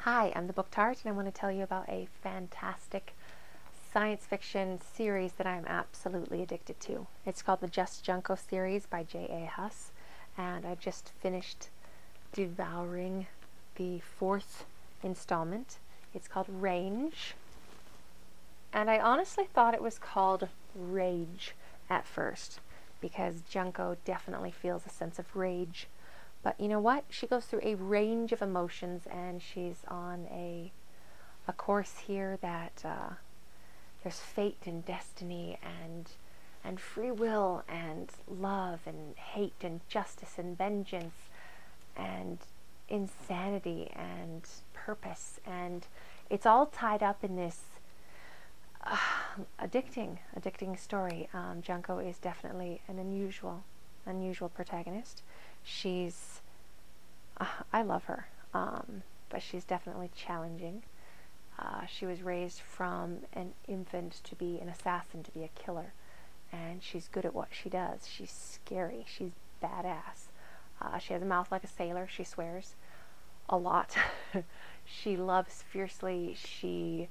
Hi, I'm the Book Tart, and I want to tell you about a fantastic science fiction series that I'm absolutely addicted to. It's called the Junco series by J.A. Huss, and I've just finished devouring the fourth installment. It's called Range, and I honestly thought it was called Rage at first, because Junco definitely feels a sense of rage. But you know what? She goes through a range of emotions, and she's on a course here that there's fate and destiny and free will and love and hate and justice and vengeance and insanity and purpose, and it's all tied up in this addicting story. Junco is definitely an unusual protagonist. She's I love her, but she's definitely challenging. She was raised from an infant to be an assassin, to be a killer, and she's good at what she does. She's scary. She's badass. She has a mouth like a sailor. She swears a lot. She loves fiercely. She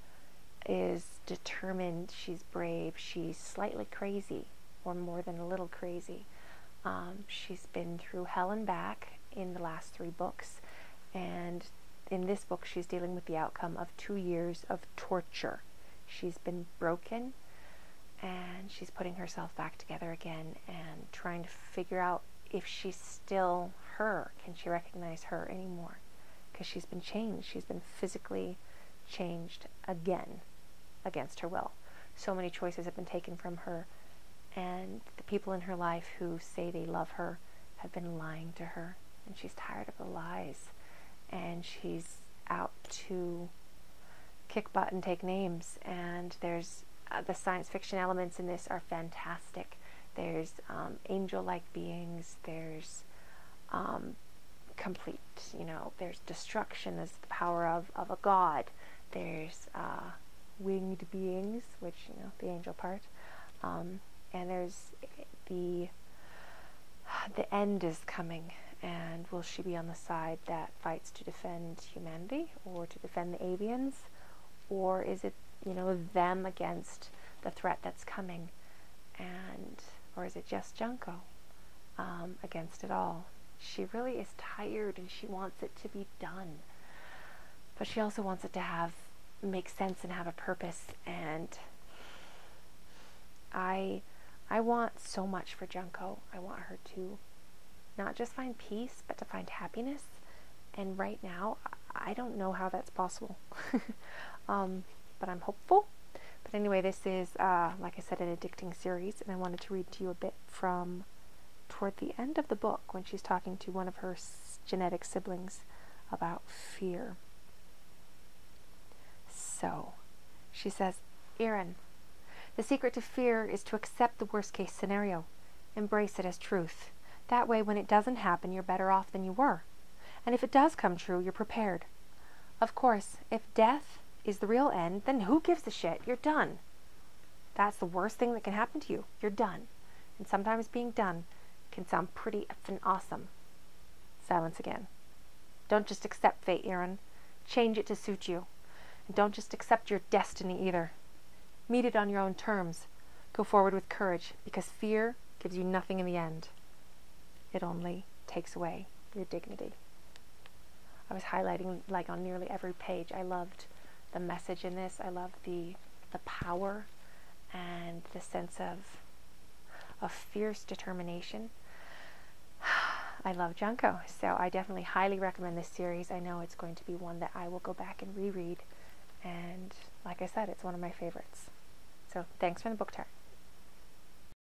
is determined. She's brave. She's slightly crazy, or more than a little crazy. She's been through hell and back in the last 3 books, and in this book she's dealing with the outcome of 2 years of torture. She's been broken, and she's putting herself back together again and trying to figure out if she's still her. Can she recognize her anymore? Because she's been changed. She's been physically changed again against her will. So many choices have been taken from her, and the people in her life who say they love her have been lying to her, and she's tired of the lies, and she's out to kick butt and take names. And there's the science fiction elements in this are fantastic. There's angel-like beings, there's complete, there's destruction as the power of a god, there's winged beings, which, the angel part, and there's the end is coming, and will she be on the side that fights to defend humanity or to defend the avians, or is it, them against the threat that's coming, or is it just Junco against it all? She really is tired, and she wants it to be done, but she also wants it to make sense and have a purpose. And I want so much for Junco. I want her to not just find peace, but to find happiness. And right now, I don't know how that's possible. But I'm hopeful. But anyway, this is, like I said, an addicting series. And I wanted to read to you a bit from toward the end of the book, when she's talking to one of her genetic siblings about fear. So, she says, Erin, the secret to fear is to accept the worst-case scenario. Embrace it as truth. That way, when it doesn't happen, you're better off than you were. And if it does come true, you're prepared. Of course, if death is the real end, then who gives a shit? You're done. That's the worst thing that can happen to you. You're done. And sometimes being done can sound pretty effing awesome. Silence again. Don't just accept fate, Erin. Change it to suit you. And don't just accept your destiny either. Meet it on your own terms. Go forward with courage, because fear gives you nothing in the end. It only takes away your dignity. I was highlighting like on nearly every page. I loved the message in this. I loved the power and the sense of fierce determination. I love Junco, so I definitely highly recommend this series. I know it's going to be one that I will go back and reread, and like I said, it's one of my favorites. So thanks for the Book Tart.